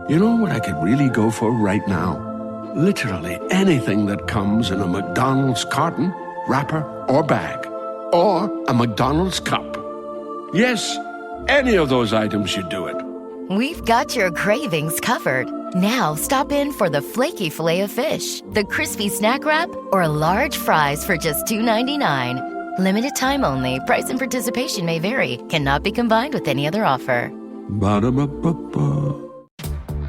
You know what I could really go for right now? Literally anything that comes in a McDonald's carton, wrapper, or bag. Or a McDonald's cup. Yes, any of those items should do it. We've got your cravings covered. Now stop in for the flaky Filet-O-Fish, the crispy snack wrap, or large fries for just $2.99. Limited time only. Price and participation may vary. Cannot be combined with any other offer. Ba-da-ba-ba-ba.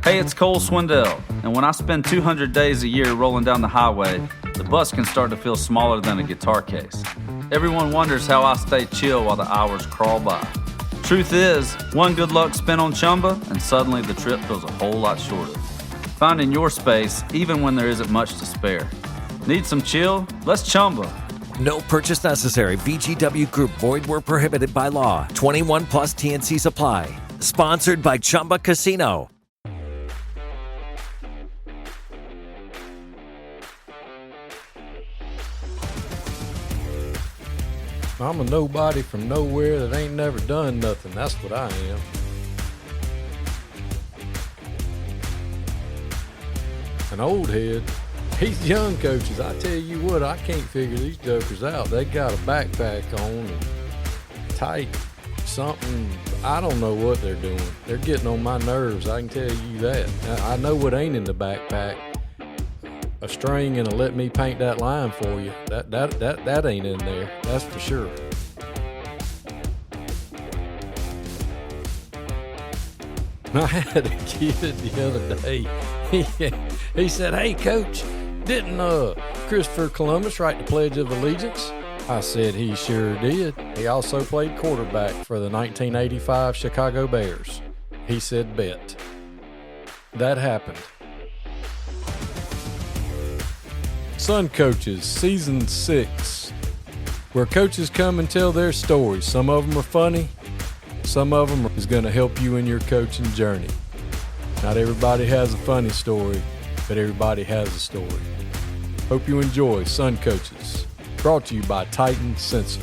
Hey, it's Cole Swindell, and when I spend 200 days a year rolling down the highway, the bus can start to feel smaller than a guitar case. Everyone wonders how I stay chill while the hours crawl by. Truth is, one good luck spin on Chumba, and suddenly the trip feels a whole lot shorter. Finding your space, even when there isn't much to spare. Need some chill? Let's Chumba. No purchase necessary. VGW Group. Void where prohibited by law. 21 plus TNCs apply. Sponsored by Chumba Casino. I'm a nobody from nowhere that ain't never done nothing. That's what I am. An old head. These young coaches, I tell you what, I can't figure these jokers out. They got a backpack on and tight something. I don't know what they're doing. They're getting on my nerves, I can tell you that. I know what ain't in the backpack. A string and a let me paint that line for you. That ain't in there. That's for sure. I had a kid the other day. He said, "Hey, Coach, didn't Christopher Columbus write the Pledge of Allegiance?" I said, "He sure did. He also played quarterback for the 1985 Chicago Bears." He said, "Bet." That happened. Sun Coaches, Season 6, where coaches come and tell their stories. Some of them are funny. Some of them is going to help you in your coaching journey. Not everybody has a funny story, but everybody has a story. Hope you enjoy Sun Coaches, brought to you by Titan Sensor.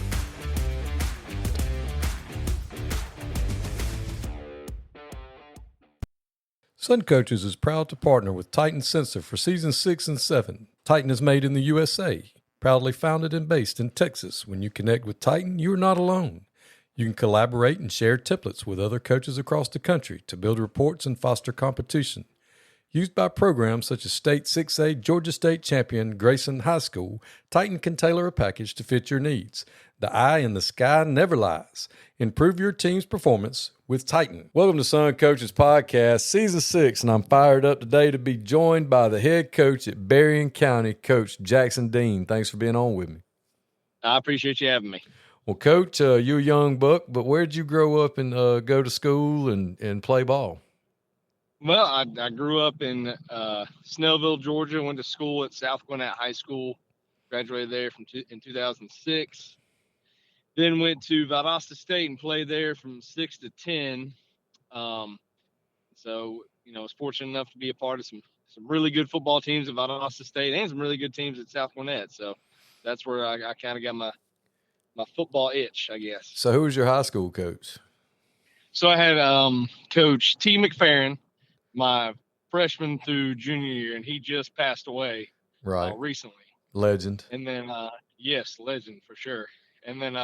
Sun Coaches is proud to partner with Titan Sensor for Season 6 and 7. Titan is made in the USA, proudly founded and based in Texas. When you connect with Titan, you are not alone. You can collaborate and share templates with other coaches across the country to build reports and foster competition. Used by programs such as State 6A, Georgia State Champion, Grayson High School, Titan can tailor a package to fit your needs. The eye in the sky never lies. Improve your team's performance with Titan. Welcome to Sun Coaches Podcast, Season 6, and I'm fired up today to be joined by the head coach at Berrien County, Coach Jackson Dean. Thanks for being on with me. I appreciate you having me. Well, Coach, you're a young buck, but where'd you grow up and go to school and play ball? Well, I grew up in Snellville, Georgia, went to school at South Gwinnett High School, graduated there in 2006. Then went to Valdosta State and played there from 6 to 10. So, was fortunate enough to be a part of some really good football teams at Valdosta State and some really good teams at South Gwinnett. So that's where I kind of got my football itch, I guess. So who was your high school coach? So I had Coach T. McFerrin, my freshman through junior year, and he just passed away recently. Legend. And then, yes, legend for sure. And then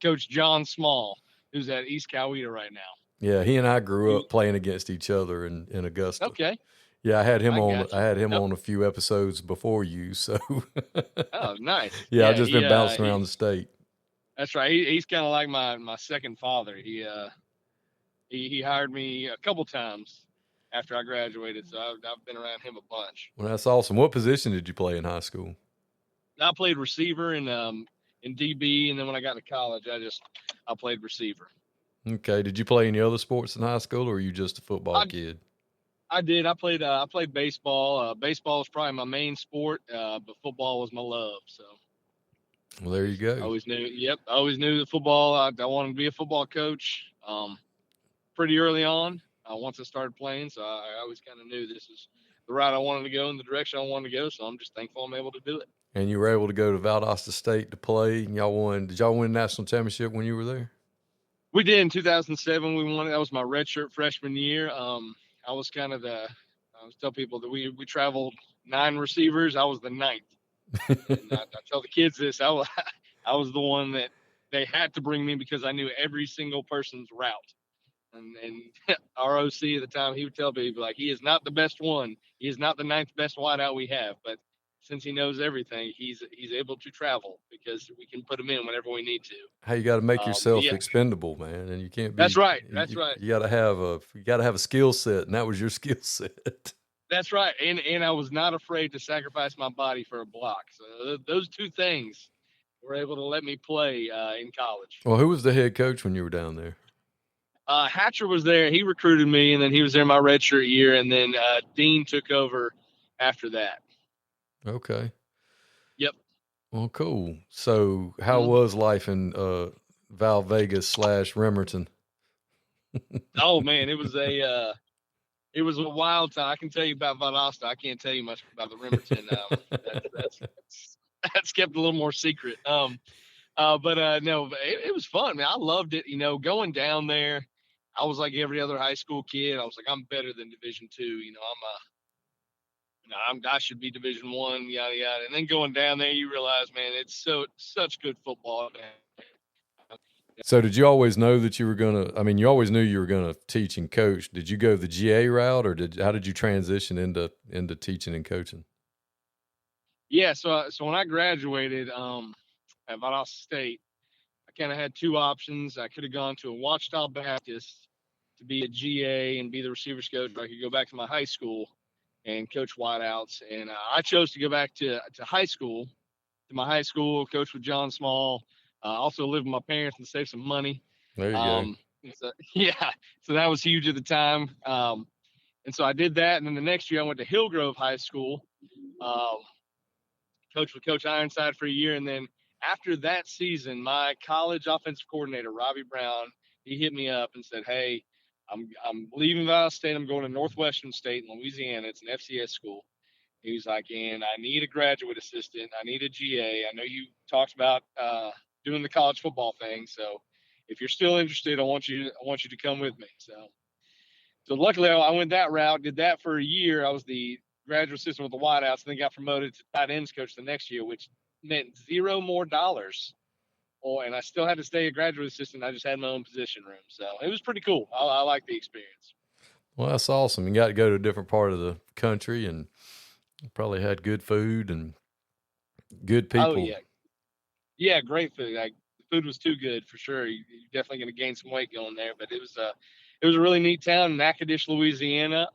Coach John Small, who's at East Coweta right now. Yeah, he and I grew up playing against each other in Augusta. Okay. Yeah, I had him on a few episodes before you. So. Oh, nice. Yeah, I've just been bouncing around the state. That's right. He's kind of like my second father. He hired me a couple times after I graduated, so I've been around him a bunch. Well, that's awesome. What position did you play in high school? I played receiver in DB, and then when I got to college, I played receiver. Okay. Did you play any other sports in high school, or were you just a football kid? I did. I played baseball. Baseball was probably my main sport, but football was my love. So. Well, there you go. I always knew. Yep, I always knew that football. I wanted to be a football coach. Pretty early on, once I started playing, so I always kind of knew this is the route I wanted to go and the direction I wanted to go. So I'm just thankful I'm able to do it. And you were able to go to Valdosta State to play. And did y'all win a national championship when you were there? We did in 2007. We won it. That was my redshirt freshman year. I was kind of I always tell people that we traveled 9 receivers. I was the 9th. And I tell the kids this. I was the one that they had to bring me because I knew every single person's route. And our OC at the time, he would tell people, like, he is not the best one. He is not the 9th best wideout we have. But since he knows everything, he's able to travel because we can put him in whenever we need to. Hey, you got to make yourself expendable, man, and you can't be. That's right. That's right. You got to have a skill set, and that was your skill set. That's right. And I was not afraid to sacrifice my body for a block. So those 2 things were able to let me play in college. Well, who was the head coach when you were down there? Hatcher was there. He recruited me, and then he was there my redshirt year, and then Dean took over after that. Okay. Yep. Well, cool. So how was life in Val Vegas / Remerton? Oh, man, it was a wild time. I can tell you about Valdosta. I can't tell you much about the Remerton. That's kept a little more secret. No, it was fun, man. I loved it. Going down there, I was like every other high school kid. I was like, I'm better than Division II. I should be Division I, yada yada. And then going down there, you realize, man, it's such good football, man. So did you always know that you were gonna? I mean, you always knew you were gonna teach and coach. Did you go the GA route, or how did you transition into teaching and coaching? Yeah, so when I graduated at Valdosta State, I kind of had 2 options. I could have gone to a Ouachita Baptist to be a GA and be the receivers coach, or I could go back to my high school and coach wideouts. And I chose to go back to high school, to my high school, coach with John Small. Also live with my parents and save some money. There you go. So, yeah, so that was huge at the time. And so I did that. And then the next year I went to Hillgrove High School, coached with Coach Ironside for a year. And then after that season, my college offensive coordinator, Robbie Brown, he hit me up and said, hey, I'm leaving Valdosta State. I'm going to Northwestern State in Louisiana. It's an FCS school. He was like, and I need a graduate assistant. I need a GA. I know you talked about doing the college football thing. So if you're still interested, I want you to come with me. So luckily I went that route, did that for a year. I was the graduate assistant with the wideouts, and then got promoted to tight ends coach the next year, which meant $0 more. And I still had to stay a graduate assistant. I just had my own position room. So it was pretty cool. I like the experience. Well, that's awesome. You got to go to a different part of the country, and probably had good food and good people. Oh, yeah. Yeah, great food. The food was too good for sure. You're definitely going to gain some weight going there. But it was a really neat town in Natchitoches, Louisiana.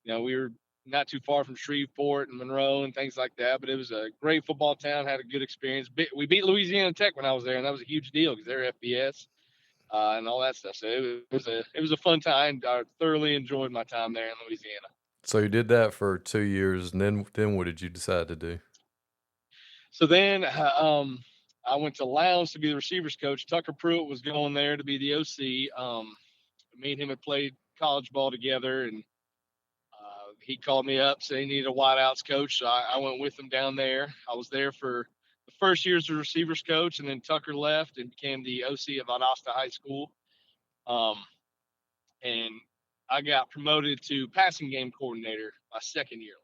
We were not too far from Shreveport and Monroe and things like that. But it was a great football town. Had a good experience. We beat Louisiana Tech when I was there, and that was a huge deal because they're FBS and all that stuff. So it was a fun time. I thoroughly enjoyed my time there in Louisiana. So you did that for 2 years, and then what did you decide to do? So then I went to Lowndes to be the receivers coach. Tucker Pruitt was going there to be the OC. Me and him had played college ball together, and he called me up, said he needed a wideouts coach. So I went with him down there. I was there for the first year as the receivers coach, and then Tucker left and became the OC at Valdosta High School. And I got promoted to passing game coordinator my second year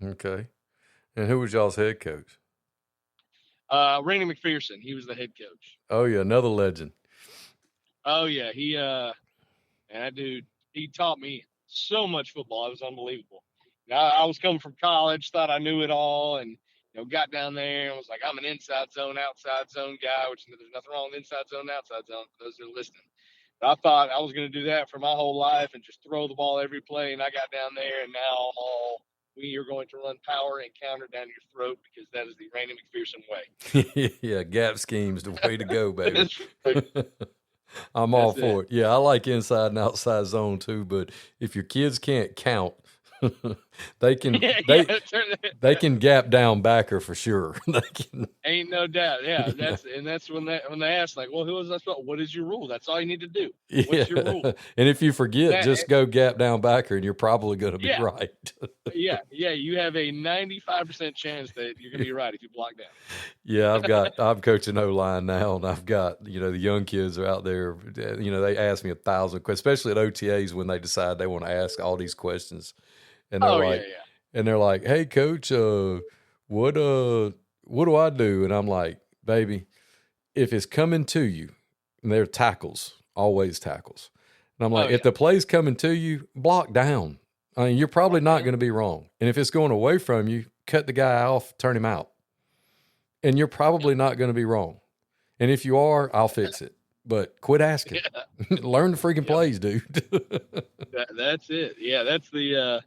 at Lowndes. Okay. And who was y'all's head coach? Randy McPherson. He was the head coach. Oh yeah, another legend. Oh yeah, that dude, he taught me so much football. It was unbelievable. I was coming from college, thought I knew it all, and got down there and was like, I'm an inside zone, outside zone guy, which there's nothing wrong with inside zone, outside zone for those that are listening. But I thought I was going to do that for my whole life and just throw the ball every play. And I got down there, and now we are going to run power and counter down your throat because that is the Randy McPherson way. Yeah, gap scheme's the way to go, baby. I'm all for it. Yeah, I like inside and outside zone too, but if your kids can't count, They can they can gap down backer for sure. They can. Ain't no doubt. Yeah, that's when they ask, like, well, who was I supposed? What is your rule? That's all you need to do. What's your rule? And if you forget, just go gap down backer, and you're probably going to be right. Yeah. You have a 95% chance that you're going to be right if you block down. Yeah, I'm coaching O-line now, and I've got, the young kids are out there. They ask me 1,000 questions, especially at OTAs when they decide they want to ask all these questions, and they're and they're like, "Hey, coach, what do I do?" And I'm like, "Baby, if it's coming to you, and they're tackles, always tackles." And I'm like, if the play's coming to you, block down. I mean, you're probably not going to be wrong. And if it's going away from you, cut the guy off, turn him out. And you're probably not going to be wrong. And if you are, I'll fix it. But quit asking. Learn the freaking plays, dude. That's it. Yeah, that's the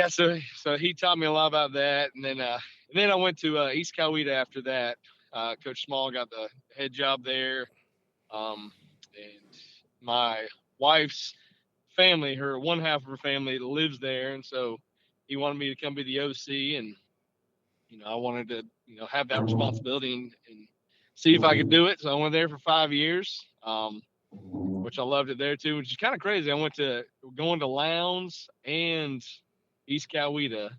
so he taught me a lot about that. And then I went to East Coweta after that. Coach Small got the head job there. And my wife's family, one half of her family lives there, and so he wanted me to come be the OC, and I wanted to have that responsibility and see if I could do it. So I went there for 5 years, which I loved it there too, which is kind of crazy. I went to going to Lowndes and East Coweta,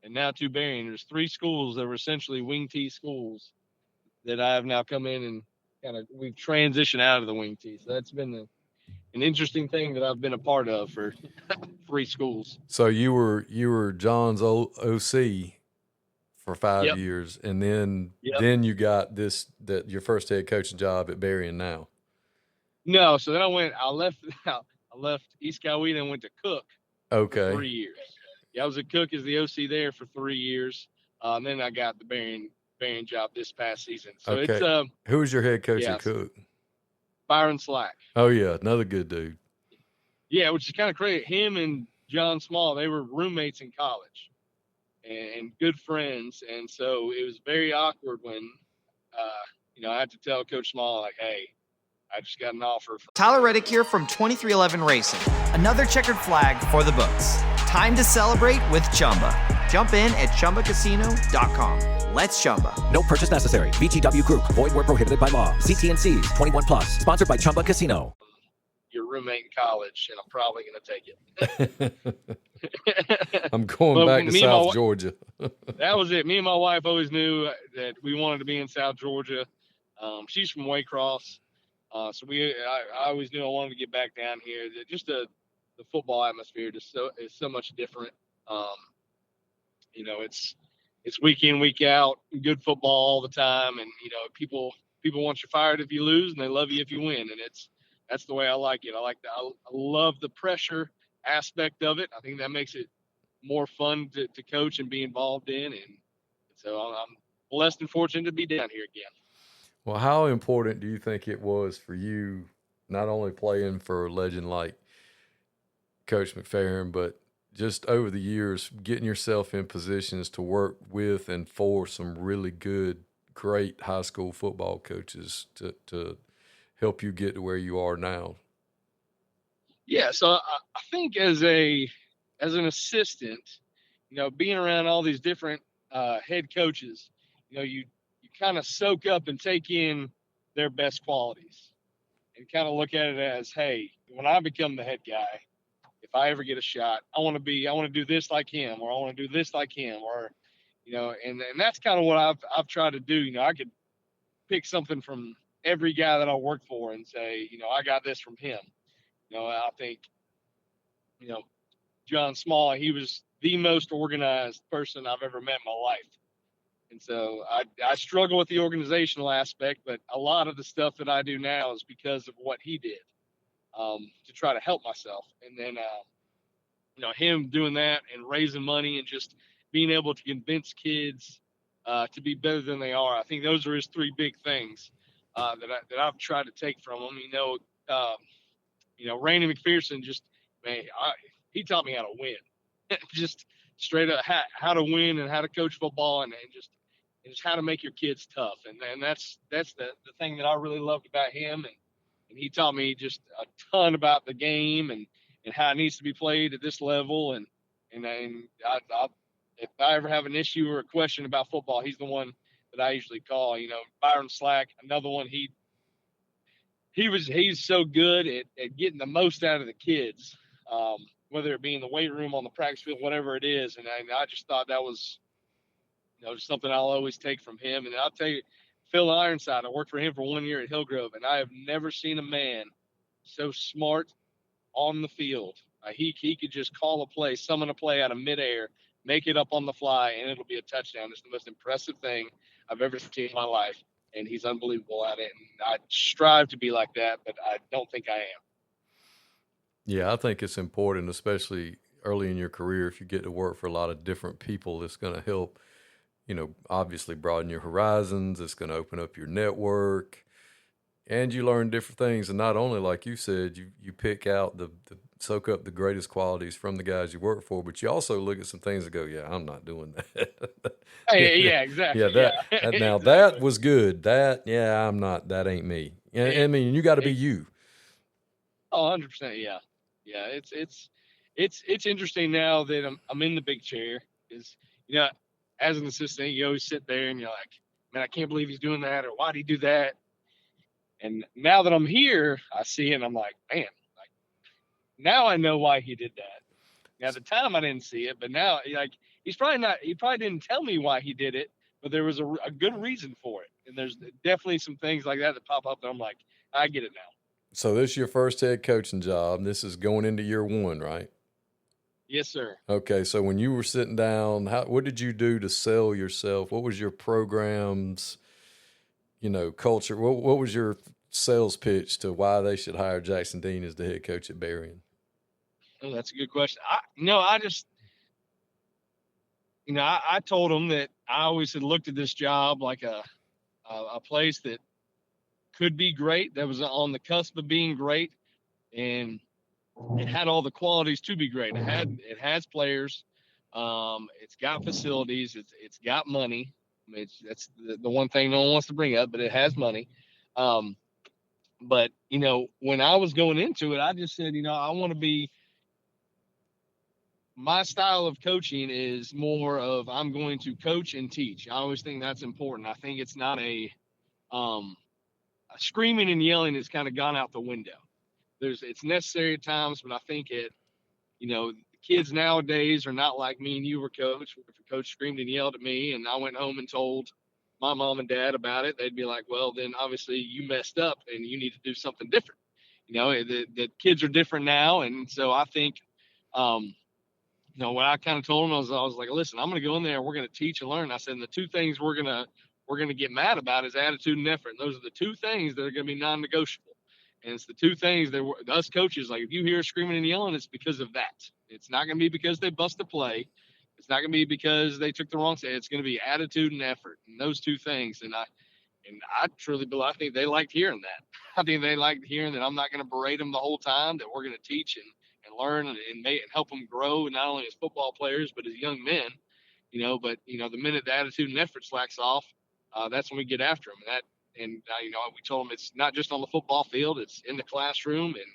and now to Berrien. There's 3 schools that were essentially wing T schools that I have now come in and we've transitioned out of the wing T. So that's been an interesting thing that I've been a part of for 3 schools. So you were John's OC for 5 years, and then you got your first head coaching job at Berrien now. No, so then I left East Coweta and went to Cook. Okay. For 3 years. Yeah, I was at Cook as the OC there for 3 years. And then I got the Berrien job this past season. So it's who was your head coach at Cook? Byron Slack. Oh yeah, another good dude. Yeah, which is kind of crazy. Him and John Small, they were roommates in college and good friends. And so it was very awkward when I had to tell Coach Small, like, hey, I just got an offer. Tyler Reddick here from 2311 Racing. Another checkered flag for the books. Time to celebrate with Chumba. Jump in at ChumbaCasino.com. Let's Chumba. No purchase necessary. VGW Group. Void where prohibited by law. CT&Cs. 21 plus. Sponsored by Chumba Casino. Your roommate in college, and I'm probably going to take it. I'm going back to South Georgia. That was it. Me and my wife always knew that we wanted to be in South Georgia. She's from Waycross. So I always knew I wanted to get back down here. Just the football atmosphere is so much different. It's week in, week out, good football all the time, and people want you fired if you lose, and they love you if you win, and that's the way I like it. I love the pressure aspect of it. I think that makes it more fun to coach and be involved in, and so I'm blessed and fortunate to be down here again. Well, how important do you think it was for you, not only playing for a legend like Coach McFerrin, but just over the years, getting yourself in positions to work with and for some really good, great high school football coaches to help you get to where you are now? Yeah, so I think as an assistant, being around all these different head coaches, you kind of soak up and take in their best qualities and kind of look at it as, hey, when I become the head guy, if I ever get a shot, I want to do this like him, or I want to do this like him, or, and that's kind of what I've tried to do. I could pick something from every guy that I work for and say, I got this from him. I think, John Small, he was the most organized person I've ever met in my life. And so I struggle with the organizational aspect, but a lot of the stuff that I do now is because of what he did to try to help myself. And then, him doing that and raising money and just being able to convince kids to be better than they are. I think those are his 3 big things that I've tried to take from him. Randy McPherson he taught me how to win, just straight up how to win and how to coach football and just how to make your kids tough. And that's the thing that I really loved about him. And he taught me just a ton about the game and and how it needs to be played at this level. And if I ever have an issue or a question about football, he's the one that I usually call. Byron Slack, another one. He's so good at getting the most out of the kids, whether it be in the weight room, on the practice field, whatever it is. And I just thought that was, just something I'll always take from him. And I'll tell you, Phil Ironside, I worked for him for 1 year at Hillgrove, and I have never seen a man so smart on the field. He could just call a play, summon a play out of midair, make it up on the fly, and it'll be a touchdown. It's the most impressive thing I've ever seen in my life, and he's unbelievable at it. And I strive to be like that, but I don't think I am. Yeah, I think it's important, especially early in your career, if you get to work for a lot of different people, it's going to help, obviously broaden your horizons. It's going to open up your network, and you learn different things. And not only, like you said, you pick out soak up the greatest qualities from the guys you work for, but you also look at some things and go, yeah, I'm not doing that. Yeah, exactly. Yeah, now that was good. I'm not, that ain't me. I mean, you got to be you. Oh, 100%. Yeah. Yeah. It's interesting now that I'm in the big chair, is, as an assistant, you always sit there and you're like, man, I can't believe he's doing that, or why'd he do that? And now that I'm here, I see it and I'm like, man, now I know why he did that. Now, at the time I didn't see it, but now, he probably didn't tell me why he did it, but there was a good reason for it. And there's definitely some things like that pop up that I'm like, I get it now. So this is your first head coaching job. This is going into year 1, right? Yes, sir. Okay, so when you were sitting down, what did you do to sell yourself? What was your program's, culture? What was your sales pitch to why they should hire Jackson Dean as the head coach at Berrien? Oh, that's a good question. I told them that I always had looked at this job like a place that could be great, that was on the cusp of being great, and it had all the qualities to be great. It has players, it's got facilities, it's got money. I mean, that's the one thing no one wants to bring up, but it has money. But when I was going into it, I just said, I want to be. My style of coaching is more of, I'm going to coach and teach. I always think that's important. I think it's not a screaming and yelling has kind of gone out the window. It's necessary at times, but I think the kids nowadays are not like me and you were, Coach. If a coach screamed and yelled at me and I went home and told my mom and dad about it, they'd be like, well, then obviously you messed up and you need to do something different. The kids are different now. And so I think, what I kind of told them, I was like, listen, I'm going to go in there and we're going to teach and learn. I said, and the two things we're going to get mad about is attitude and effort. And those are the two things that are going to be non-negotiable. And it's the two things that us coaches, like, if you hear screaming and yelling, it's because of that. It's not going to be because they bust a play. It's not going to be because they took the wrong side. It's going to be attitude and effort, and those two things. And I truly believe, I think they liked hearing that. I think they liked hearing that I'm not going to berate them the whole time, that we're going to teach and learn and help them grow, not only as football players, but as young men, but the minute the attitude and effort slacks off, that's when we get after them. And we told them it's not just on the football field, it's in the classroom and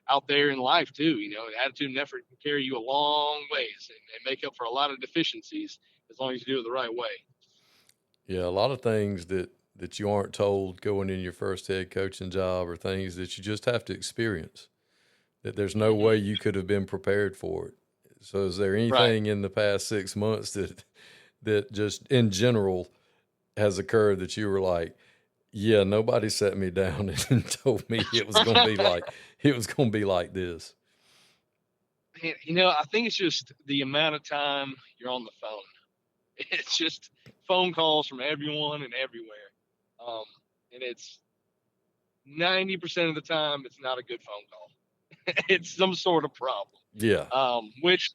out there in life too. Attitude and effort can carry you a long ways and make up for a lot of deficiencies as long as you do it the right way. Yeah. A lot of things that you aren't told going in your first head coaching job are things that you just have to experience, that there's no way you could have been prepared for it. So is there anything in the past 6 months that just in general has occurred that you were like, yeah, nobody sat me down and told me it was going to be like this? I think it's just the amount of time you're on the phone. It's just phone calls from everyone and everywhere. And it's 90% of the time, it's not a good phone call. It's some sort of problem. Yeah. Which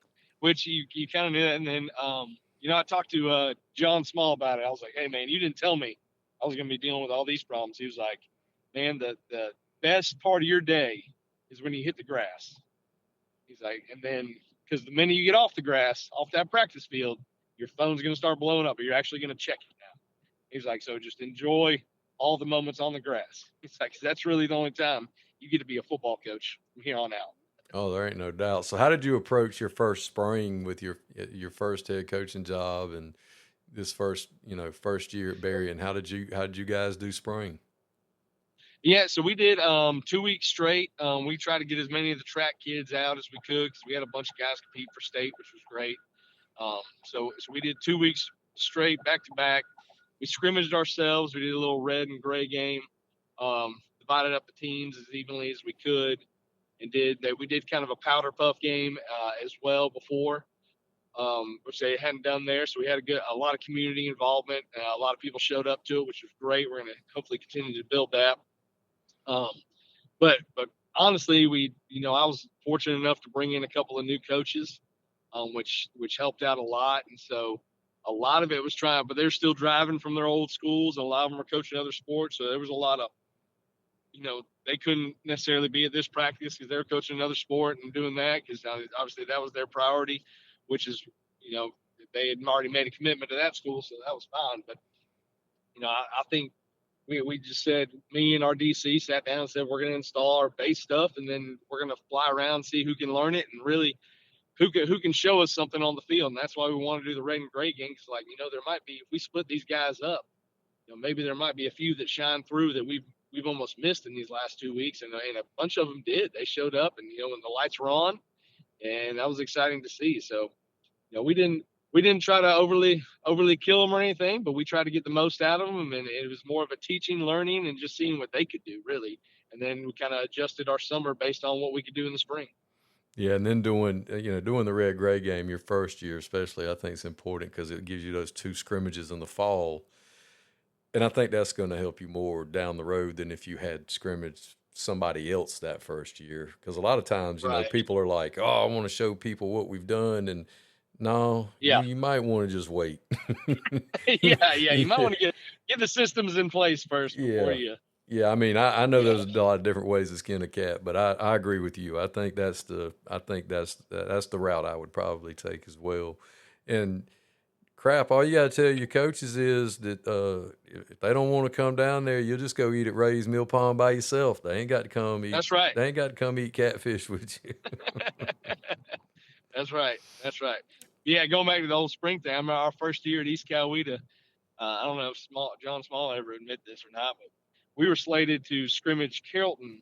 you kind of knew that. And then, I talked to John Small about it. I was like, hey, man, you didn't tell me I was going to be dealing with all these problems. He was like, man, the best part of your day is when you hit the grass. He's like, and then, because the minute you get off the grass, off that practice field, your phone's going to start blowing up, or you're actually going to check it now. He's like, so just enjoy all the moments on the grass. He's like, that's really the only time you get to be a football coach from here on out. Oh, there ain't no doubt. So how did you approach your first spring with your first head coaching job and this first year at Berrien? How did you guys do spring? Yeah, so we did 2 weeks straight. We tried to get as many of the track kids out as we could because we had a bunch of guys compete for state, which was great. So we did 2 weeks straight, back to back. We scrimmaged ourselves. We did a little red and gray game. Divided up the teams as evenly as we could, and we did kind of a powder puff game as well before, which they hadn't done there. So we had a lot of community involvement. A lot of people showed up to it, which was great. We're going to hopefully continue to build that. But honestly, I was fortunate enough to bring in a couple of new coaches, which helped out a lot. And so a lot of it was but they're still driving from their old schools, and a lot of them are coaching other sports. So there was a lot of, they couldn't necessarily be at this practice because they're coaching another sport and doing that, because obviously that was their priority, which is, they had already made a commitment to that school. So that was fine. But, I think we just said, me and our DC sat down and said, we're going to install our base stuff, and then we're going to fly around and see who can learn it, and really who can show us something on the field. And that's why we want to do the red and gray game. Cause there might be, if we split these guys up, maybe there might be a few that shine through that we've almost missed in these last 2 weeks. And a bunch of them did. They showed up, and, when the lights were on, and that was exciting to see. So, we didn't try to overly kill them or anything, but we tried to get the most out of them. And it was more of a teaching, learning, and just seeing what they could do, really. And then we kind of adjusted our summer based on what we could do in the spring. Yeah, and then doing the red gray game your first year especially, I think it's important because it gives you those 2 scrimmages in the fall, and I think that's going to help you more down the road than if you had scrimmaged somebody else that first year. Because a lot of times, people are like, "Oh, I want to show people what we've done," and no, you might want to just wait. yeah, you might want to get the systems in place first before you. Yeah, I mean, I know there's a lot of different ways to skin a cat, but I agree with you. I think that's the route I would probably take as well. And crap, all you got to tell your coaches is that if they don't want to come down there, you'll just go eat at Ray's Mill Pond by yourself. They ain't got to come eat. That's right. They ain't got to come eat catfish with you. That's right. Yeah, going back to the old spring thing, I remember our first year at East Coweta. I don't know if John Small ever admit this or not, but we were slated to scrimmage Carrollton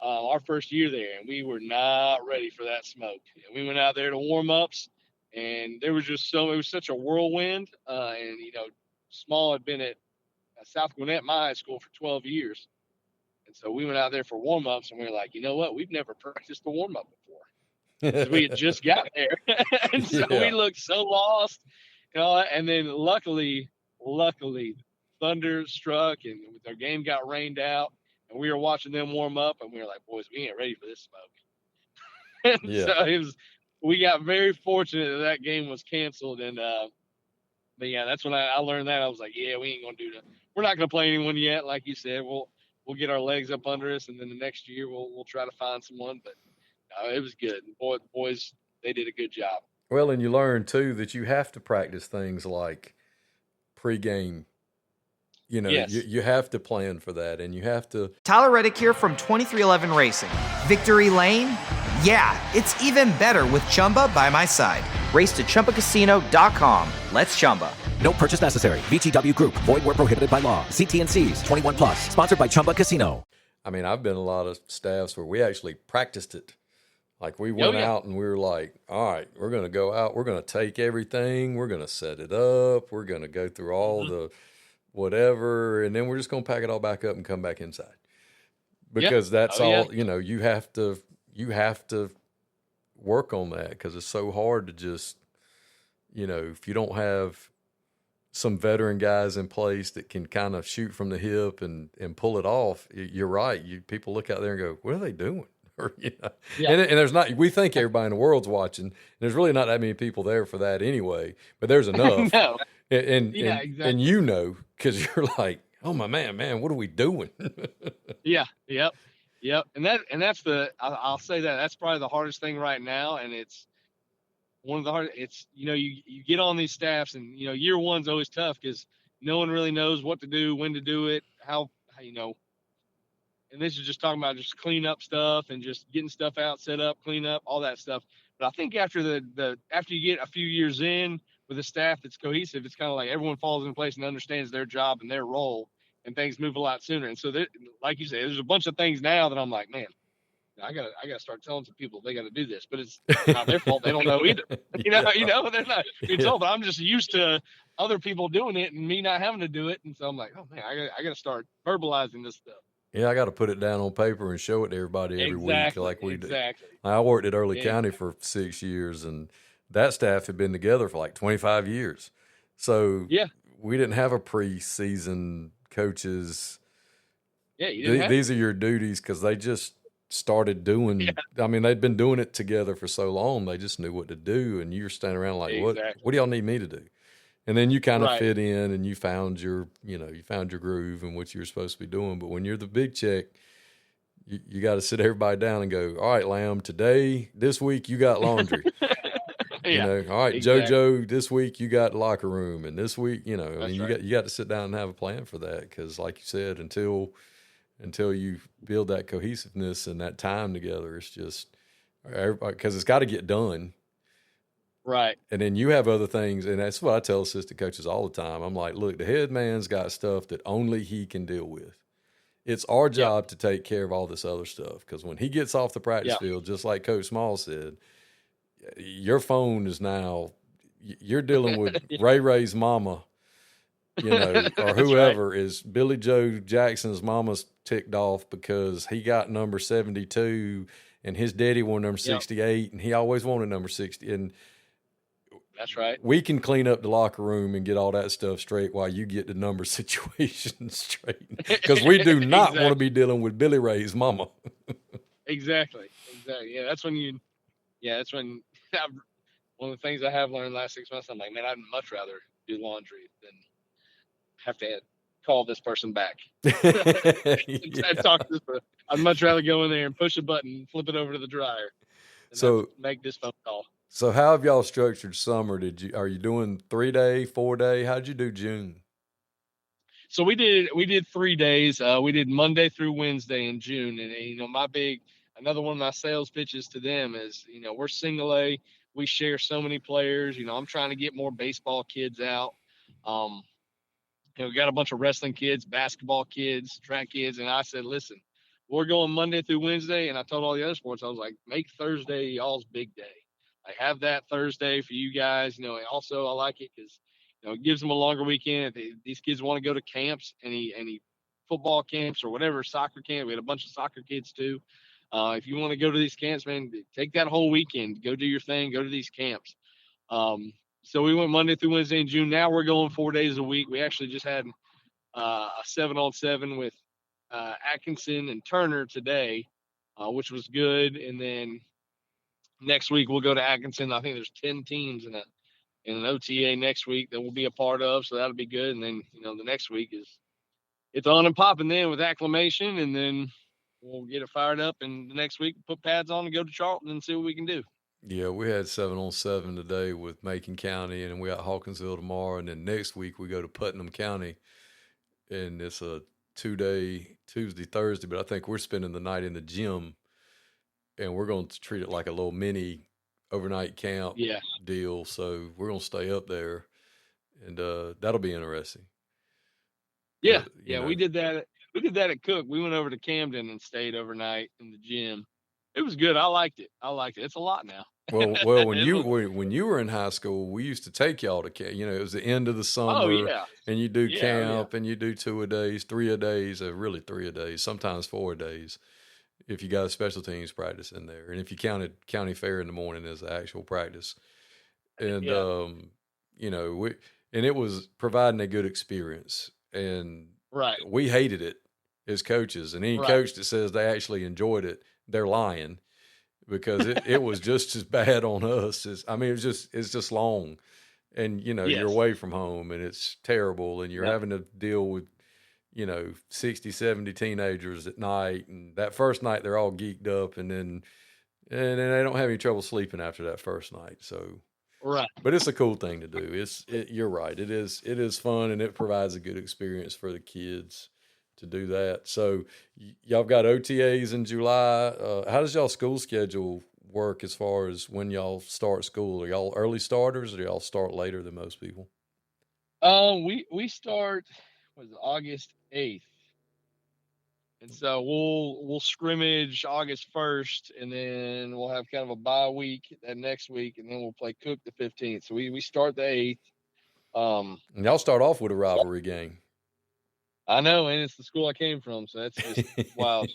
our first year there, and we were not ready for that smoke. And we went out there to warm-ups, and there was just it was such a whirlwind. And, Small had been at South Gwinnett, my high school, for 12 years. And so we went out there for warm-ups, and we were like, you know what? We've never practiced a warm-up before. We had just got there. And so we looked so lost. And then luckily, thunder struck, and their game got rained out, and we were watching them warm up, and we were like, boys, we ain't ready for this smoke. So we got very fortunate that game was canceled. And but yeah, that's when I learned that. I was like, yeah, we ain't gonna do that. We're not gonna play anyone yet. Like you said, we'll get our legs up under us, and then the next year we'll try to find someone. But it was good. The boys, they did a good job. Well, and you learn too that you have to practice things like pregame. You have to plan for that, and you have to. Tyler Reddick here from 2311 Racing. Victory Lane? Yeah, it's even better with Chumba by my side. Race to ChumbaCasino.com. Let's Chumba. No purchase necessary. VGW Group. Void where prohibited by law. See T&Cs. 21 plus. Sponsored by Chumba Casino. I mean, I've been in a lot of staffs where we actually practiced it. Like we went out and we were like, all right, we're going to go out. We're going to take everything. We're going to set it up. We're going to go through all the whatever, and then we're just going to pack it all back up and come back inside. Because that's all, you have to work on that, because it's so hard to just, if you don't have some veteran guys in place that can kind of shoot from the hip and pull it off, you're right. People look out there and go, what are they doing? Or, and there's not, we think everybody in the world's watching, and there's really not that many people there for that anyway, but there's enough. No. Exactly. And because you're like, oh my man, what are we doing? Yep. And that's I'll say that's probably the hardest thing right now. And it's one of the hardest. It's, you get on these staffs, and, year one's always tough because no one really knows what to do, when to do it, how and this is just talking about just clean up stuff and just getting stuff out, set up, clean up, all that stuff. But I think after after you get a few years in with a staff that's cohesive, it's kind of like everyone falls in place and understands their job and their role, and things move a lot sooner. And so, like you say, there's a bunch of things now that I'm like, man, I gotta start telling some people they got to do this, but it's not their fault. They don't know either. You know, they're not being told. But I'm just used to other people doing it and me not having to do it, and so I'm like, oh man, I gotta start verbalizing this stuff. Yeah, I got to put it down on paper and show it to everybody every week like we do. I worked at Early County for 6 years, and that staff had been together for like 25 years. So we didn't have a preseason coaches. Yeah, these are your duties, because they just started doing. Yeah. I mean, they'd been doing it together for so long, they just knew what to do, and you're standing around like, what do y'all need me to do? And then you kind of fit in, and you found your groove and what you were supposed to be doing. But when you're the big check, you got to sit everybody down and go, all right, Lamb, this week you got laundry. All right, JoJo, this week you got locker room, and this week, I mean, you got to sit down and have a plan for that, because, like you said, until you build that cohesiveness and that time together, it's just because it's got to get done. Right. And then you have other things, and that's what I tell assistant coaches all the time. I'm like, look, the head man's got stuff that only he can deal with. It's our job to take care of all this other stuff, because when he gets off the practice field, just like Coach Small said, your phone is now, you're dealing with Ray's mama, or whoever is Billy Joe Jackson's mama's ticked off because he got number 72 and his daddy wore number 68 and he always wanted number 60. And that's right. We can clean up the locker room and get all that stuff straight while you get the number situation straight. Because we do not want to be dealing with Billy Ray's mama. Exactly. Yeah, that's when one of the things I have learned the last 6 months, I'm like, man, I'd much rather do laundry than have to call this person back. Talk to this person. I'd much rather go in there and push a button, flip it over to the dryer, and make this phone call. So how have y'all structured summer? Are you doing 3-day, 4-day? How'd you do June? So we did 3 days. We did Monday through Wednesday in June. And, another one of my sales pitches to them is, we're single A. We share so many players. I'm trying to get more baseball kids out. We got a bunch of wrestling kids, basketball kids, track kids. And I said, listen, we're going Monday through Wednesday. And I told all the other sports, I was like, make Thursday y'all's big day. I have that Thursday for you guys. Also I like it because, it gives them a longer weekend. If these kids want to go to camps, any football camps or whatever, soccer camp. We had a bunch of soccer kids too. If you want to go to these camps, man, take that whole weekend, go do your thing, go to these camps. So we went Monday through Wednesday in June. Now we're going 4 days a week. We actually just had a 7-on-7 with Atkinson and Turner today, which was good. And then next week we'll go to Atkinson. I think there's 10 teams in an OTA next week that we'll be a part of, so that'll be good. And then the next week it's on and popping then with acclimation, and then we'll get it fired up. And the next week put pads on and go to Charlton and see what we can do. Yeah, we had 7-on-7 today with Macon County, and we got Hawkinsville tomorrow, and then next week we go to Putnam County, and it's a 2-day Tuesday, Thursday. But I think we're spending the night in the gym. And we're going to treat it like a little mini overnight camp deal. So we're going to stay up there, and that'll be interesting. Yeah, we did that. We did that at Cook. We went over to Camden and stayed overnight in the gym. It was good. I liked it. It's a lot now. Well, when you were in high school, we used to take y'all to camp. It was the end of the summer, and you do camp, and you do 2-a-days, 3-a-days, really 3-a-days, sometimes 4-a-days. If you got a special teams practice in there, and if you counted county fair in the morning as the actual practice, and and it was providing a good experience, and we hated it as coaches, and any coach that says they actually enjoyed it, they're lying, because it was just as bad on us as it's just long, and you're away from home, and it's terrible, and you're having to deal with 60, 70 teenagers at night. And that first night, they're all geeked up, and then they don't have any trouble sleeping after that first night. So, but it's a cool thing to do. You're right. It is fun, and it provides a good experience for the kids. to do that. So y'all got OTAs in July. How does y'all school schedule work as far as when y'all start school? Are y'all early starters, or do y'all start later than most people? We start August 8th. And so we'll scrimmage August 1st, and then we'll have kind of a bye week that next week, and then we'll play Cook the 15th. So we start the 8th. And y'all start off with a rivalry game. I know, and it's the school I came from, so that's just wild.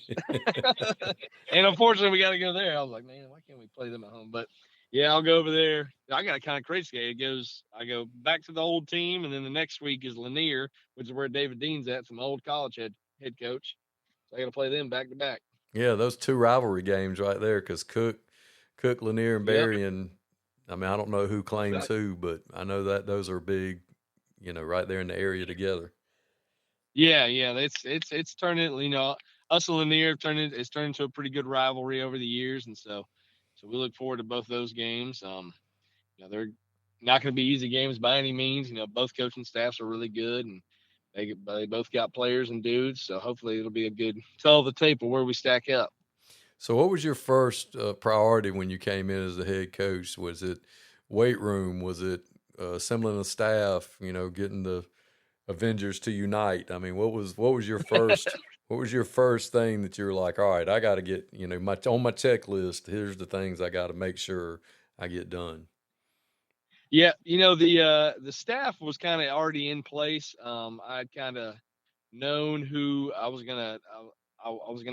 And unfortunately, we got to go there. I was like, man, why can't we play them at home? But yeah, I'll go over there. I got a kind of crazy. I go back to the old team, and then the next week is Lanier, which is where David Dean's at, some old college head coach. So I got to play them back to back. Yeah, those two rivalry games right there, because Cook, Lanier, and Berrien. I mean, I don't know who claims who, but I know that those are big, right there in the area together. Yeah, it's turning. Us and Lanier it's turned into a pretty good rivalry over the years, and so we look forward to both those games. They're not going to be easy games by any means. Both coaching staffs are really good, and they both got players and dudes. So hopefully it'll be a good tell of the tape of where we stack up. So what was your first priority when you came in as the head coach? Was it weight room? Was it assembling a staff? Getting the Avengers to unite? I mean, what was your first what was your first thing that you were like, all right, I got to get on my checklist, here's the things I got to make sure I get done? Yeah, the staff was kind of already in place. I'd kind of known who I was gonna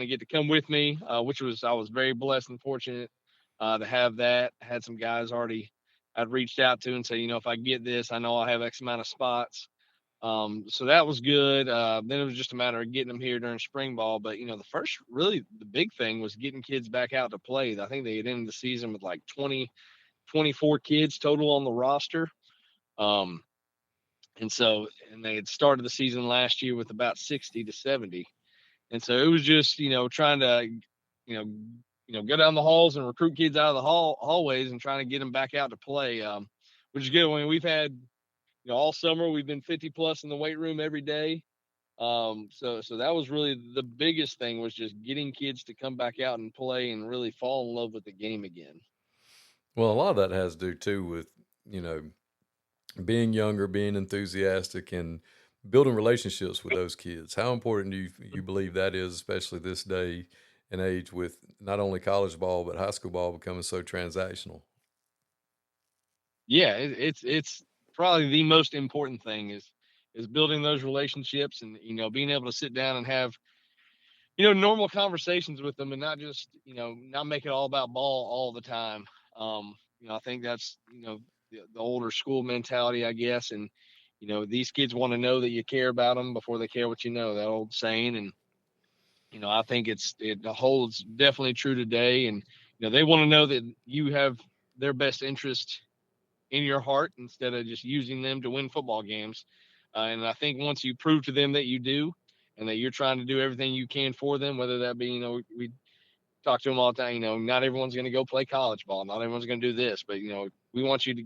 get to come with me, which I was very blessed and fortunate to have that. I had some guys already I'd reached out to and say, if I get this, I know I'll have X amount of spots. So that was good. Then it was just a matter of getting them here during spring ball. But, the big thing was getting kids back out to play. I think they had ended the season with like 24 kids total on the roster. And they had started the season last year with about 60 to 70. And so it was just, trying to, go down the halls and recruit kids out of the hallways and trying to get them back out to play, which is good. I mean, we've had, all summer we've been 50 plus in the weight room every day. So that was really the biggest thing, was just getting kids to come back out and play and really fall in love with the game again. Well, a lot of that has to do too with, being younger, being enthusiastic, and building relationships with those kids. How important do you believe that is, especially this day and age, with not only college ball, but high school ball becoming so transactional? Yeah, it's probably the most important thing is building those relationships and, being able to sit down and have, normal conversations with them, and not just, not make it all about ball all the time. I think that's, the older school mentality, I guess. And, these kids want to know that you care about them before they care what you know, that old saying. And, I think it holds definitely true today. And, they want to know that you have their best interest in your heart instead of just using them to win football games. And I think once you prove to them that you do, and that you're trying to do everything you can for them, whether that be, we talk to them all the time, not everyone's going to go play college ball. Not everyone's going to do this, but, we want you to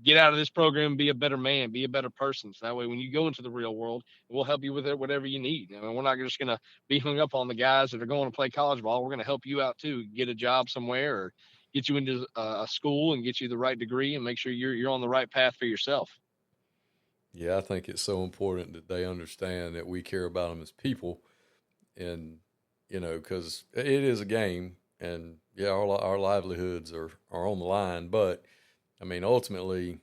get out of this program, be a better man, be a better person. So that way, when you go into the real world, we'll help you with it, whatever you need. We're not just going to be hung up on the guys that are going to play college ball. We're going to help you out too, get a job somewhere, or get you into a school and get you the right degree, and make sure you're on the right path for yourself. Yeah, I think it's so important that they understand that we care about them as people, and, because it is a game, and yeah, our livelihoods are on the line, but I mean, ultimately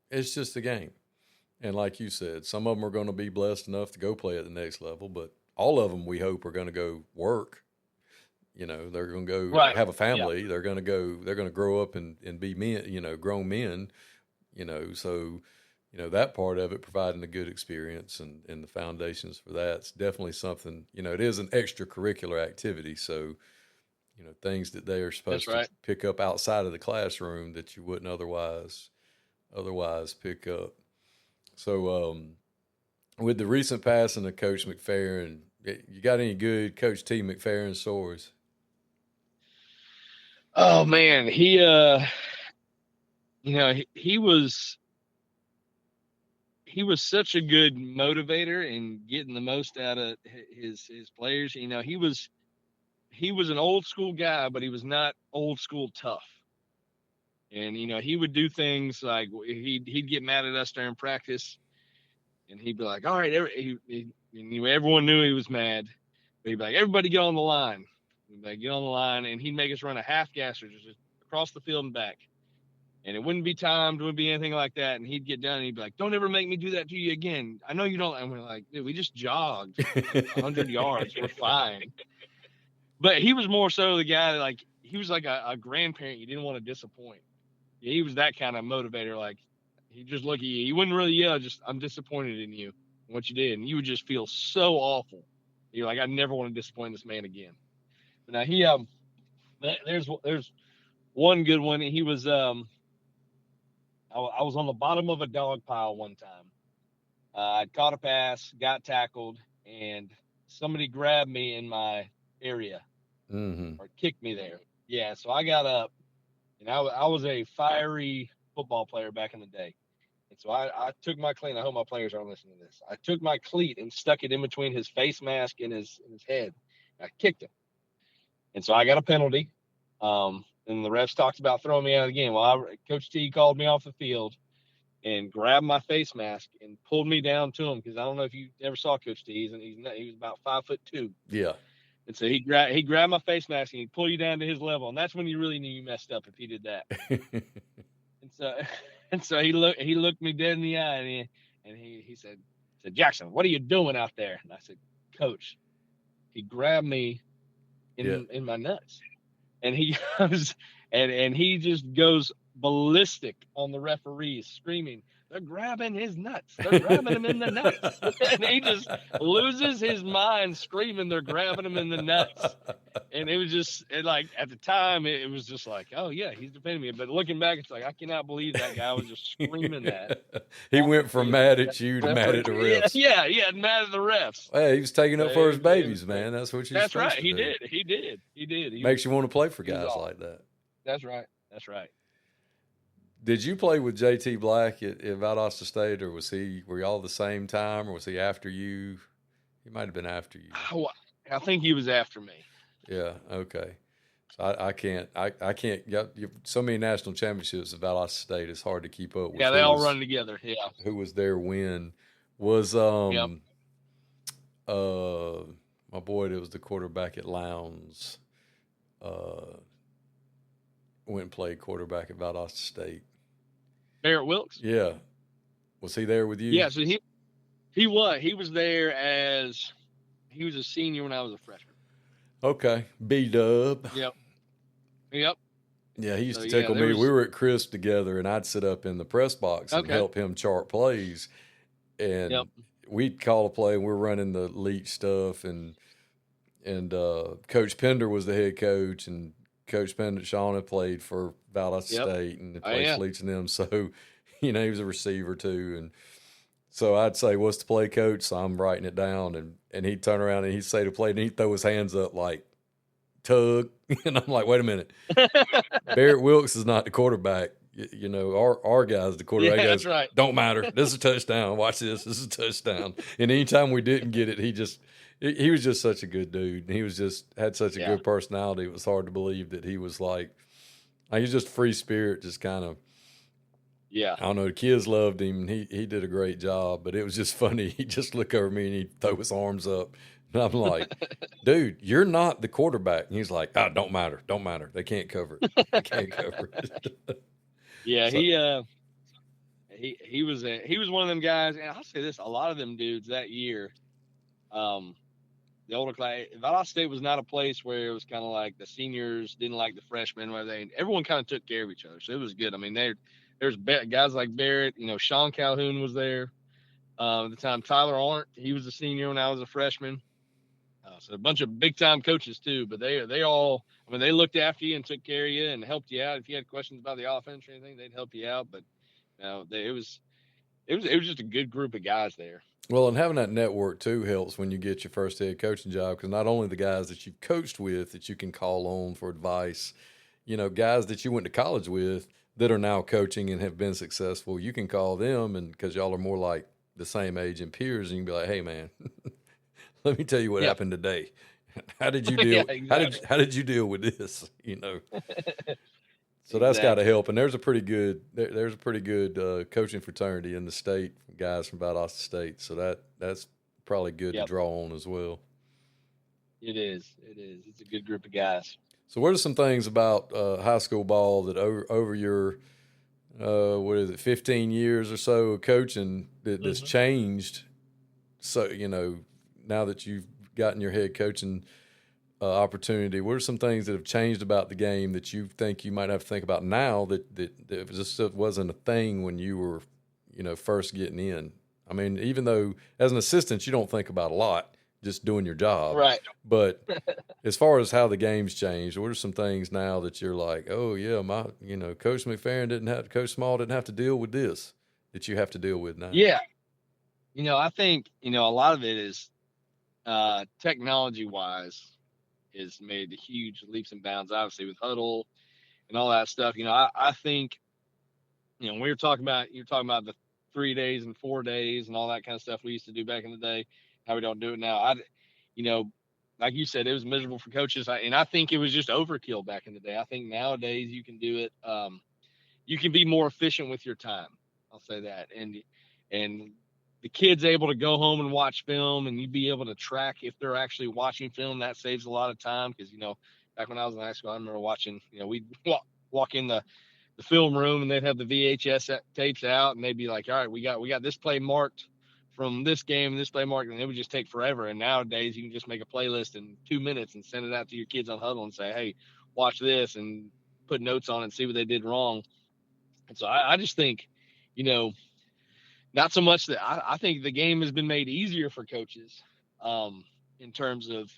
it's just a game. And like you said, some of them are going to be blessed enough to go play at the next level, but all of them, we hope, are going to go work. They're going to go have a family. Yeah. They're going to grow up and be men, grown men, so, that part of it, providing a good experience and the foundations for that's definitely something, it is an extracurricular activity. So, things that they are supposed to pick up outside of the classroom that you wouldn't otherwise pick up. So, with the recent passing of Coach McFerrin, you got any good Coach T. McFerrin stories? Oh man, he he was such a good motivator and getting the most out of his players. You know, he was an old school guy, but he was not old school tough. And, you know, he would do things like he'd get mad at us during practice, and he'd be like, all right, everyone knew he was mad. But he'd be like, everybody get on the line. He'd be like, get on the line. And he'd make us run a half gasser just across the field and back. And it wouldn't be timed, wouldn't be anything like that. And he'd get done and he'd be like, don't ever make me do that to you again. I know you don't. And we're like, dude, we just jogged 100 yards. We're fine. But he was more so the guy that, like, he was like a grandparent you didn't want to disappoint. Yeah, he was that kind of motivator. Like, he'd just look at you. He wouldn't really yell, just, I'm disappointed in you and what you did. And you would just feel so awful. You're like, I never want to disappoint this man again. But now he, there's one good one. He was, I was on the bottom of a dog pile one time. I caught a pass, got tackled, and somebody grabbed me in my area or kicked me there. Yeah, so I got up, and I was a fiery football player back in the day. And so I took my cleat, I hope my players aren't listening to this. I took my cleat and stuck it in between his face mask and his head. I kicked him. And so I got a penalty. And the refs talked about throwing me out of the game. Well, Coach T called me off the field and grabbed my face mask and pulled me down to him, because I don't know if you ever saw Coach T. He was about 5'2". Yeah. And so he grabbed my face mask and he'd pull you down to his level, and that's when you really knew you messed up if he did that. and so he looked me dead in the eye and he said, Jackson, what are you doing out there? And I said, Coach. He grabbed me in my nuts. And he goes, and he just goes ballistic on the referees, screaming, they're grabbing his nuts. They're grabbing him in the nuts. And he just loses his mind screaming, they're grabbing him in the nuts. And it was just, like, at the time, it was just like, oh, yeah, he's defending me. But looking back, it's like, I cannot believe that guy was just screaming that. He went from mad at you to mad at the refs. Yeah, mad at the refs. Hey, he was taking up for his babies, man. That's what you're That's right. He did. He did. Makes you want to play for guys like that. That's right. Did you play with JT Black at Valdosta State, or were y'all the same time, or was he after you? He might have been after you. Oh, I think he was after me. Yeah. Okay. So I can't. So many national championships at Valdosta State. It's hard to keep up with. Yeah, they all run together. Yeah. Who was there when? Was my boy that was the quarterback at Lowndes went and played quarterback at Valdosta State. Barrett Wilkes? Yeah. Was he there with you? Yeah, so he was there as he was a senior when I was a freshman. Okay. B-Dub. Yep. Yeah, he used to tickle me. We were at Crisp together, and I'd sit up in the press box and help him chart plays. And we'd call a play, and we're running the Leach stuff, and Coach Pender was the head coach, and Coach Pender, Sean had played for Valdosta State and played Leach and them. So, he was a receiver too. And so I'd say, what's the play, coach? So I'm writing it down, and he'd turn around and he'd say the play, and he'd throw his hands up like, tug. And I'm like, wait a minute. Barrett Wilkes is not the quarterback. Our guy's the quarterback. Yeah, that's right. Don't matter. This is a touchdown. Watch this. This is a touchdown. And anytime we didn't get it, he was just such a good dude. He was just had such a good personality. It was hard to believe that he was like he was just free spirit, just kind of. Yeah. I don't know. The kids loved him, and he did a great job. But it was just funny. He'd just look over me and he'd throw his arms up. And I'm like, dude, you're not the quarterback. And he's like, don't matter. Don't matter. They can't cover it. They can't cover it. Yeah, so, he was one of them guys, and I'll say this: a lot of them dudes that year, the older class, Valdosta State was not a place where it was kind of like the seniors didn't like the freshmen, where everyone kind of took care of each other, so it was good. I mean, there's guys like Barrett, Sean Calhoun was there at the time. Tyler Arndt, he was a senior when I was a freshman. So a bunch of big time coaches too, but they all, they looked after you and took care of you and helped you out. If you had questions about the offense or anything, they'd help you out. But it was just a good group of guys there. Well, and having that network too helps when you get your first head coaching job, because not only the guys that you've coached with that you can call on for advice, guys that you went to college with that are now coaching and have been successful, you can call them, and because y'all are more like the same age and peers, and you can be like, hey man, let me tell you what happened today. How did you deal? Exactly. How did you deal with this? So that's got to help. And there's a pretty good coaching fraternity in the state, guys from Valdosta State. So that's probably good to draw on as well. It is. It's a good group of guys. So what are some things about high school ball that over your 15 years or so of coaching that's changed? So now that you've gotten your head coaching opportunity, what are some things that have changed about the game that you think you might have to think about now that just wasn't a thing when you were first getting in? I mean, even though as an assistant you don't think about a lot, just doing your job, right? But as far as how the game's changed, what are some things now that you're like, oh yeah, Coach McFerrin Coach Small didn't have to deal with this that you have to deal with now? Yeah, I think a lot of it is technology wise has made huge leaps and bounds, obviously with Huddle and all that stuff. I think when you're talking about the 3 days and 4 days and all that kind of stuff we used to do back in the day, how we don't do it now. Like you said, it was miserable for coaches, and I think it was just overkill back in the day. I think nowadays you can do it. You can be more efficient with your time. I'll say that, and the kid's able to go home and watch film, and you'd be able to track if they're actually watching film. That saves a lot of time because back when I was in high school, I remember watching. We'd walk in the film room, and they'd have the VHS tapes out, and they'd be like, "All right, we got this play marked from this game and this play marked," and it would just take forever. And nowadays, you can just make a playlist in 2 minutes and send it out to your kids on Huddle and say, "Hey, watch this," and put notes on it and see what they did wrong. And so I just think, not so much that I think the game has been made easier for coaches in terms of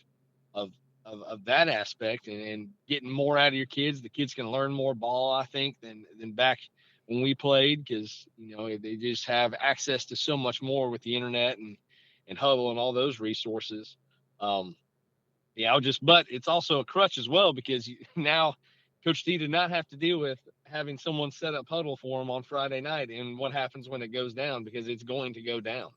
that aspect and getting more out of your kids. The kids can learn more ball, I think, than back when we played, because they just have access to so much more with the internet and Huddle and all those resources. But it's also a crutch as well, because now Coach T did not have to deal with having someone set up Huddle for him on Friday night and what happens when it goes down, because it's going to go down.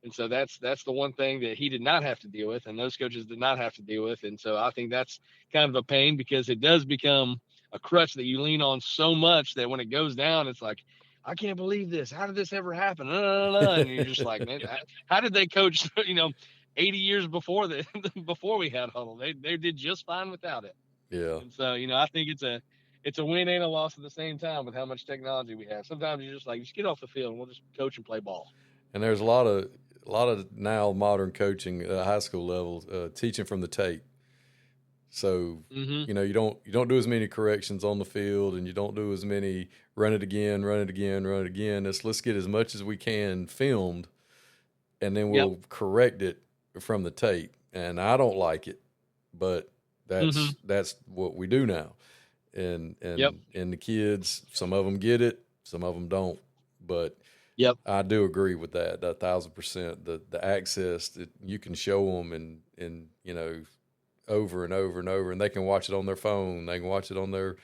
And so that's the one thing that he did not have to deal with, and those coaches did not have to deal with. And so I think that's kind of a pain, because it does become a crutch that you lean on so much that when it goes down, it's like, I can't believe this. How did this ever happen? And you're just like, man, how did they coach, 80 years before we had Huddle? They did just fine without it. Yeah. And so, I think it's a win and a loss at the same time with how much technology we have. Sometimes you're just like, just get off the field and we'll just coach and play ball. And there's a lot of now modern coaching at high school level, teaching from the tape. So, you don't do as many corrections on the field, and you don't do as many run it again. Let's get as much as we can filmed, and then we'll correct it from the tape. And I don't like it, but that's what we do now. And the kids, some of them get it, some of them don't. But I do agree with that 1,000%. The access that you can show them and over and over and over, and they can watch it on their phone, they can watch it on their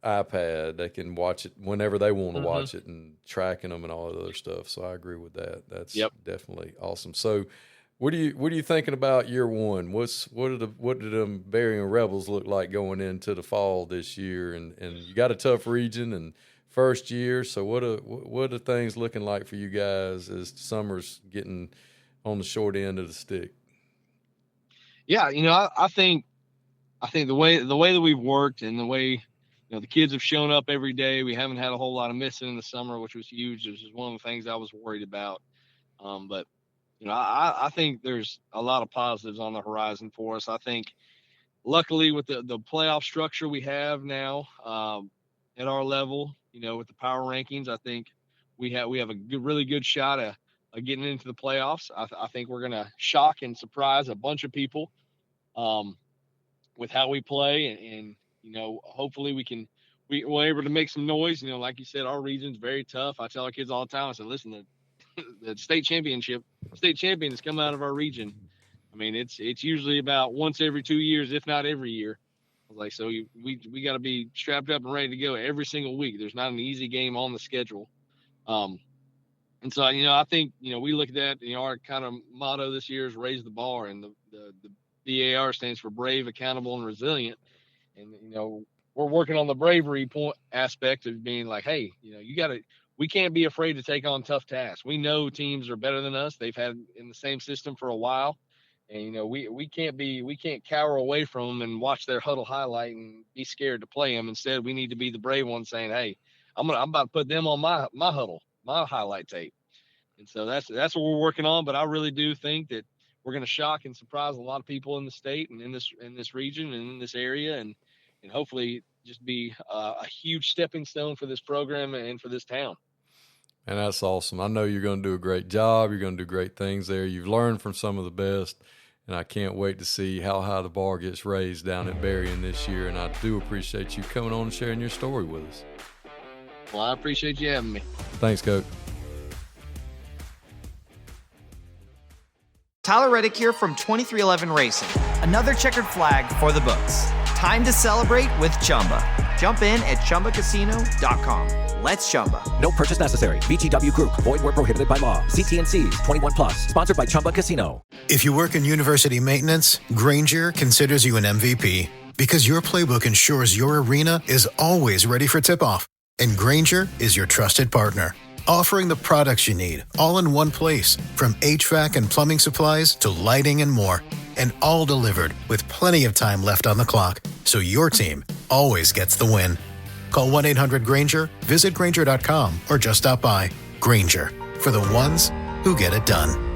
iPad, they can watch it whenever they want to watch it, and tracking them and all that other stuff. So I agree with that. That's definitely awesome. So what are you thinking about year one? What did the Berrien Rebels look like going into the fall this year? And you got a tough region and first year. So what are things looking like for you guys as summer's getting on the short end of the stick? Yeah, I think the way that we've worked and the way the kids have shown up every day, we haven't had a whole lot of missing in the summer, which was huge. This is one of the things I was worried about. But I think there's a lot of positives on the horizon for us. I think luckily with the playoff structure we have now at our level, with the power rankings, I think we have a really good shot at getting into the playoffs. I think we're going to shock and surprise a bunch of people with how we play, and hopefully we're able to make some noise. Like you said, our region's very tough. I tell our kids all the time, I said, listen, the state champions come out of our region. I mean, it's usually about once every 2 years, if not every year. I was like, so we got to be strapped up and ready to go every single week. There's not an easy game on the schedule. And so, I think, we look at that, our kind of motto this year is raise the bar, and the BAR stands for brave, accountable, and resilient. And, we're working on the bravery point aspect of being like, hey, we can't be afraid to take on tough tasks. We know teams are better than us. They've had in the same system for a while. And, we can't cower away from them and watch their huddle highlight and be scared to play them. Instead, we need to be the brave one saying, hey, I'm about to put them on my huddle, my highlight tape. And so that's what we're working on. But I really do think that we're going to shock and surprise a lot of people in the state and in this region and in this area, and hopefully just be a huge stepping stone for this program and for this town. And that's awesome. I know you're going to do a great job. You're going to do great things there. You've learned from some of the best, and I can't wait to see how high the bar gets raised down at Berrien this year. And I do appreciate you coming on and sharing your story with us. Well, I appreciate you having me. Thanks, Coach. Tyler Reddick here from 2311 Racing. Another checkered flag for the books. Time to celebrate with Chumba. Jump in at ChumbaCasino.com. Let's Chumba. No purchase necessary. VGW Group. Void where prohibited by law. See T&Cs. 21 plus. Sponsored by Chumba Casino. If you work in university maintenance, Grainger considers you an MVP because your playbook ensures your arena is always ready for tip-off. And Grainger is your trusted partner, offering the products you need all in one place, from HVAC and plumbing supplies to lighting and more. And all delivered with plenty of time left on the clock, so your team always gets the win. Call 1-800-GRAINGER, visit Grainger.com, or just stop by. Grainger, for the ones who get it done.